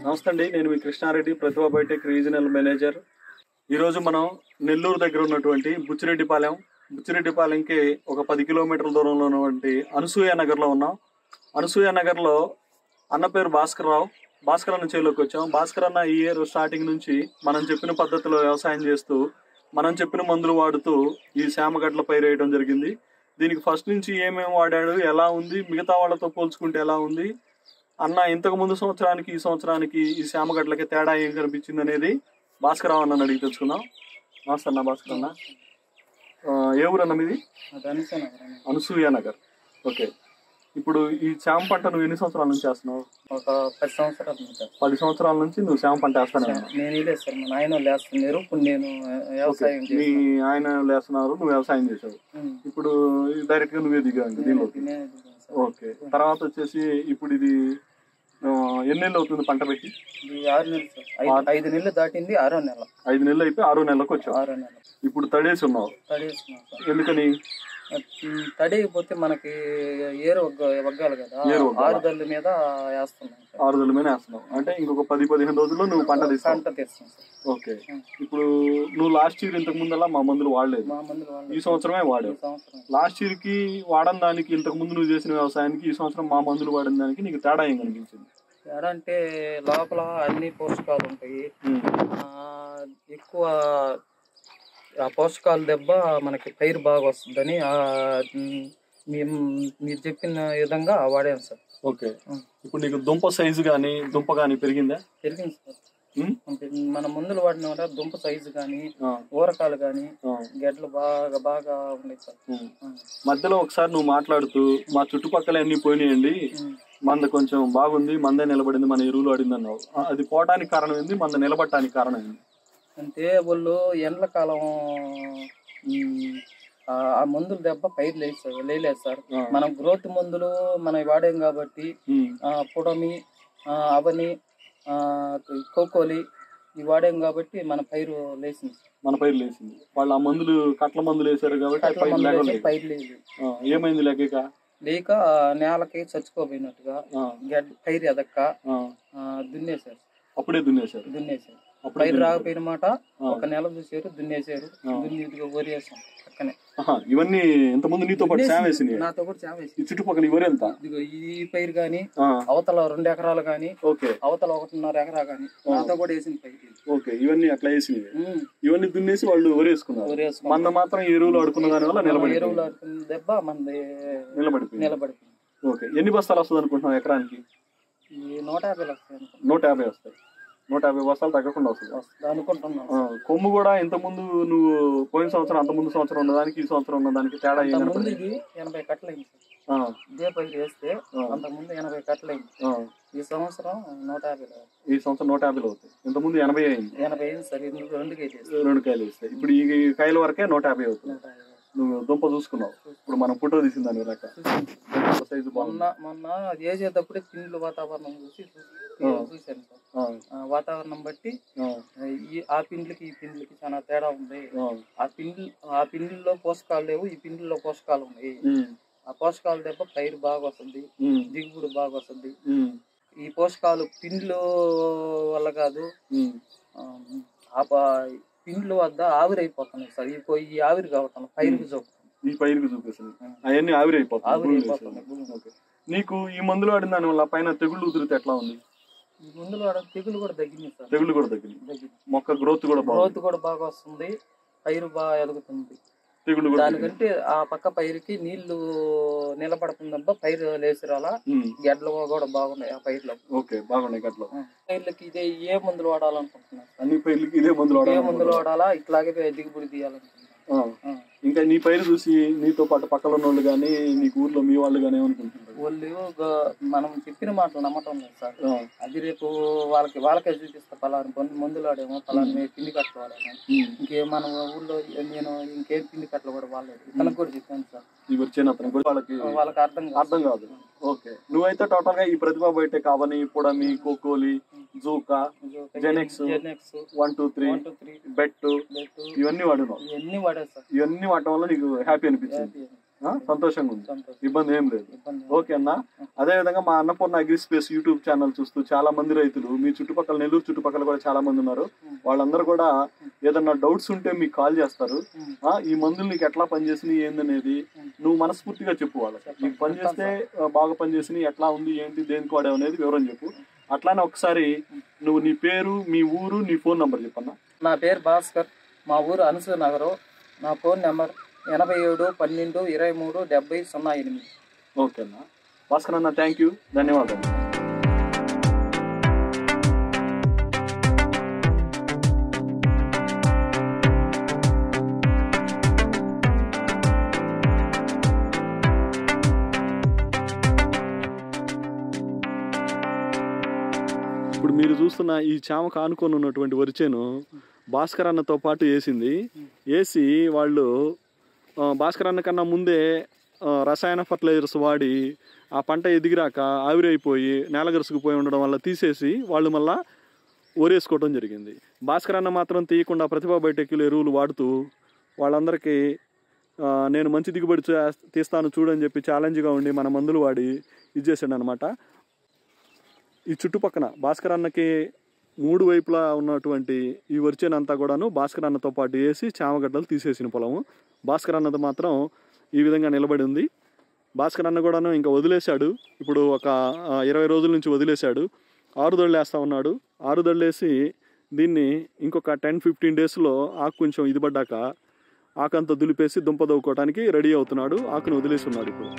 నమస్తే అండి, నేను మీ కృష్ణారెడ్డి, ప్రతిభా బయోటెక్ రీజనల్ మేనేజర్. ఈరోజు మనం నెల్లూరు దగ్గర ఉన్నటువంటి బుచ్చిరెడ్డిపాలెంకి ఒక 10 కిలోమీటర్ల దూరంలో ఉన్నటువంటి అనసూయ నగర్లో ఉన్నాం. అనసూయ నగర్లో అన్న పేరు భాస్కర్ అన్న చేలోకి వచ్చాం. భాస్కర్ అన్న ఈ ఇయర్ స్టార్టింగ్ నుంచి మనం చెప్పిన పద్ధతిలో వ్యవసాయం చేస్తూ, మనం చెప్పిన మందులు వాడుతూ ఈ శామగడ్డల పైరు వేయడం జరిగింది. దీనికి ఫస్ట్ నుంచి ఏమేమి వాడాడు, ఎలా ఉంది, మిగతా వాళ్ళతో పోల్చుకుంటే ఎలా ఉంది, అన్న ఇంతకు ముందు సంవత్సరానికి ఈ సంవత్సరానికి ఈ శామగడ్డలకి తేడా ఏం కనిపించింది అనేది భాస్కర్ అన్న అడిగి తెలుసుకుందాం. నమస్తే అన్న భాస్కర్ అన్న. ఏ ఊరు అన్న మీది? అనసూయ నగర్. ఓకే, ఇప్పుడు ఈ శామ పంట నువ్వు ఎన్ని సంవత్సరాల నుంచి చేస్తున్నావు? ఒక 10 సంవత్సరాల నుంచి. 10 సంవత్సరాల నుంచి నువ్వు శామ పంట వేస్తాను. నేను లేదు సార్, మా ఆయన లేస్తున్నారు. ఇప్పుడు నేను వ్యవసాయం మీ ఆయన లేస్తున్నారు, నువ్వు వ్యవసాయం చేసావు. ఇప్పుడు డైరెక్ట్ గా నువ్వే దిగావు దీనిలోకి. ఓకే, తర్వాత వచ్చేసి ఇప్పుడు ఇది ఎన్ని నెలలు అవుతుంది పంట పెట్టి? 6 నెలలు సార్. 5 నెలలు దాటింది, 6వ నెల. 5 నెలలు అయిపోయి 6వ నెలకు వచ్చావు. 6వ నెల. ఇప్పుడు తడేసి ఉన్నావు. తడేస్తున్నాం సార్. ఎందుకని? తడేయకపోతే మనకి ఏరు వగ్గాలి కదా, 6 దళ్ళ మీద వేస్తున్నాం. 6 దళ్ళ మీద వేస్తున్నావు అంటే ఇంకొక 10-15 రోజుల్లో నువ్వు పంట తీస్తావు. తీస్తాం సార్. ఓకే, ఇప్పుడు నువ్వు లాస్ట్ ఇయర్ ఇంతకు ముందలా మా మందులు వాడలేదు, ఈ సంవత్సరమే వాడావు. లాస్ట్ ఇయర్ కి వాడని దానికి, ఇంతకు ముందు నువ్వు చేసిన వ్యవసాయానికి ఈ సంవత్సరం మా మందులు వాడిన దానికి నీకు తేడా ఏం కనిపించింది? తేడా అంటే లోపల అన్ని పోషకాలు ఉంటాయి. ఎక్కువ ఆ పోషకాల దెబ్బ మనకి పైరు బాగా వస్తుందని మీరు చెప్పిన విధంగా వాడాను సార్. ఓకే, ఇప్పుడు నీకు దుంప సైజు కానీ దుంప కానీ పెరిగిందా? పెరిగింది సార్. మన మందులు వాడిన వల్ల దుంప సైజు కానీ, ఊరకాలు కానీ, గడ్డలు బాగా ఉన్నాయి సార్. మధ్యలో ఒకసారి నువ్వు మాట్లాడుతూ మా చుట్టుపక్కల అన్ని పోయినాయండి, మంద కొంచెం బాగుంది, మందే నిలబడింది, మన ఎరువులు వాడింది అన్నావు. అది పోవటానికి కారణం ఏంది, మంద నిలబడటానికి కారణం ఏంది? అంటే వాళ్ళు ఎండ్ల కాలం ఆ మందులు దెబ్బ పైరు లేదు సార్. మనం గ్రోత్ మందులు మనం వాడాం కాబట్టి, పుడమి, అవని, కోకోలి ఇవి వాడాం కాబట్టి మన పైరు లేచింది. వాళ్ళు ఆ మందులు కట్ల మందులు వేసారు కాబట్టి పైరు లేదు. ఏమైంది? లేక నేలకి చచ్చుకోపోయినట్టుగా పైరు ఎదక్క దున్నేశారు. అప్పుడే దున్నేశారు. పైరు రాకపోయినమాట. ఒక నెల చూసారు, దున్నేశారు. దున్ని వరి వేసాం పక్కనే. ఇవన్నీ ఇంతకుముందు నీతో పాటు నాతో కూడా చావ వేసి చుట్టుపక్కల ఈ వరి ఎంత? ఈ పైరు గాని, అవతల 2 ఎకరాలు గాని, అవతల 1.5 ఎకరా గాని నాతో కూడా వేసిన పైరు. ఓకే, ఇవన్నీ అట్లా వేసినవి. ఇవన్నీ దున్నేసి వాళ్ళు వరి వేసుకున్నారు. మంద మాత్రం ఎరువులు ఆడుకున్న దాని వల్ల ఎరువులు ఆడుకున్న దెబ్బ మంది నిలబడిపోయింది. ఓకే, ఎన్ని బస్తాలు వస్తుంది అనుకుంటున్నావు ఎకరానికి? 150 వస్తాయి. 150 వస్తాయి. 150 బస్తాలు తగ్గకుండా వస్తుంది అనుకుంటున్నాను. కొమ్ము కూడా ఇంత ముందు నువ్వు పోయిన సంవత్సరం, అంత ముందు సంవత్సరం ఉన్నదానికి ఈ సంవత్సరం ఉన్నదానికి తేడా ఇది 80 కట్టలైంది. ఇదే పైరు వేస్తే అంతకుముందు 80 కట్టలైంది. ఈ సంవత్సరం 150. ఈ సంవత్సరం 150 అవుతాయి. ఇంత ముందు 80 అయింది. 80 అయింది సార్. 2 కాయలు వేస్తాయి. ఇప్పుడు ఈ కాయల వరకే 150 అవుతుంది. నువ్వు దుంప చూసుకున్నావు, ఇప్పుడు మనం ఫోటో తీసిన దాని లెక్క సైజు మొన్న అది వేసేటప్పుడే పిండ్లు వాతావరణం చూశాను సార్. వాతావరణం బట్టి ఆ పిండ్లకి ఈ పిండ్లకి చాలా తేడా ఉంది. ఆ పిండిల్లో పోషకాలు లేవు, ఈ పిండిల్లో పోషకాలు ఉన్నాయి. ఆ పోషకాల దెబ్బ పైరు బాగా వస్తుంది, దిగుబడి బాగా వస్తుంది. ఈ పోషకాలు పిండ్లు వల్ల కాదు, పిండ్ల వద్ద ఆవిరైపోతున్నాయి సార్. ఈ ఆవిరి కావటం పైరుకు చూపిస్తుంది. అవన్నీ ఆవిరైపోతున్నాయి. నీకు ఈ మందులు వాడిన దాని వల్ల పైన తెగుళ్ళు ఉదిరితే ఎట్లా ఉంది? ఈ మందులు వాడడం తెగులు కూడా తగ్గింది సార్. తెగులు కూడా తగ్గింది. మొక్క గ్రోత్ కూడా బాగా వస్తుంది, పైరు బాగా ఎదుగుతుంది. తెగులు దానికంటే ఆ పక్క పైరుకి నీళ్లు నిలబడుతుందబ్బా, పైరు లేసిరాలా. గడ్డలు కూడా బాగున్నాయి ఆ పైర్లో. ఓకే, బాగున్నాయి గడ్డలు. పైర్లకి ఇదే ఏ మందులు వాడాలనుకుంటున్నారు? అన్ని పైర్లకి ఇదే మందులు వాడాలా, ఇట్లాగే దిగుబడి తీయాలనుకుంటున్నారు. ఇంకా నీ పైరు చూసి నీతో పాటు పక్కన ఉన్న వాళ్ళు గానీ, నీకు ఊర్లో మీ వాళ్ళు గానీ ఏమనుకుంటున్నారు? వాళ్ళు మనం చెప్పిన మాటలు నమ్మటం లేదు సార్. అది రేపు వాళ్ళకే చూపిస్తా, పలానా మందులు వాడేమో, పలానా పిండి కట్టలు వాడేమో, ఇంకేం మన ఊర్లో నేను ఇంకేం పిండి కట్టలు కూడా వాడలేదు. ఇతనికి కూడా చెప్పాను సార్. వాళ్ళకి అర్థం కాదు. ఓకే, నువ్వైతే టోటల్ గా ఈ ప్రతిభా బయోటెక్, అవని, పుడమి, కోకోలి, జూకా, జెనెక్స్ 1, 2, 3, బెట్ ఇవన్నీ వాడినావు. ఇవన్నీ వాడాను సార్. ఇవన్నీ వాడటం వల్ల నీకు హ్యాపీ అనిపించింది. సంతోషంగా ఉంది, సంతోషం. ఇబ్బంది ఏం లేదు. ఇబ్బంది ఓకే అన్న. అదే విధంగా మా Annapurna agri space YouTube channel చూస్తూ చాలా మంది రైతులు మీ చుట్టుపక్కల, నెల్లూరు చుట్టుపక్కల కూడా చాలా మంది ఉన్నారు. వాళ్ళందరూ కూడా ఏదన్నా డౌట్స్ ఉంటే మీకు కాల్ చేస్తారు. ఈ మందులు నీకు ఎట్లా పనిచేసినాయి ఏందనేది నువ్వు మనస్ఫూర్తిగా చెప్పు వాళ్ళకి. నీకు పనిచేస్తే బాగా పనిచేసినాయి, ఎట్లా ఉంది ఏంటి, దేనికి వాడావు అనేది వివరం చెప్పు. అట్లానే ఒకసారి నువ్వు నీ పేరు, మీ ఊరు, నీ ఫోన్ నంబర్ చెప్పన్నా. నా పేరు భాస్కర్, మా ఊరు అనసూయ నగరం. నా ఫోన్ నెంబర్ 8712237008. ఓకే అన్న. భాస్కర్ అన్న, థ్యాంక్ యూ, ధన్యవాదాలు. ఇప్పుడు మీరు చూస్తున్న ఈ చామకు ఆనుకొని ఉన్నటువంటి వరిచేను భాస్కర్ అన్నతో పాటు వేసి వాళ్ళు భాస్కర్ అన్న కన్నా ముందే రసాయన ఫర్టిలైజర్స్ వాడి ఆ పంట ఎదిగిరాక ఆవిరైపోయి నేలగరుసుకుపోయి ఉండడం వల్ల తీసేసి వాళ్ళు మళ్ళీ వరేసుకోవడం జరిగింది. భాస్కర్ అన్న మాత్రం తీయకుండా ప్రతిభా బయోటెక్లో ఎరువులు వాడుతూ వాళ్ళందరికీ నేను మంచి దిగుబడి తీస్తాను చూడని చెప్పి ఛాలెంజ్గా ఉండి మన మందులు వాడి ఇది చేశాడు అనమాట. ఈ చుట్టుపక్కన భాస్కర్ అన్నకి 3 వైపులా ఉన్నటువంటి ఈ వరిచేనంతా కూడాను భాస్కర్ అన్నతో పాటు వేసి చామగడ్డలు తీసేసిన పొలము. భాస్కర్ అన్నది మాత్రం ఈ విధంగా నిలబడి ఉంది. భాస్కర్ అన్న కూడాను ఇంకా వదిలేశాడు. ఇప్పుడు ఒక 20 రోజుల నుంచి వదిలేశాడు. 6 దళ్ళు వేస్తూ ఉన్నాడు. 6 దళ్ళు వేసి దీన్ని ఇంకొక 10-15 డేస్లో ఆకు కొంచెం ఇది పడ్డాక ఆకంతా దులిపేసి దుంప దవ్వుకోవడానికి రెడీ అవుతున్నాడు. ఆకును వదిలేసి ఉన్నాడు ఇప్పుడు.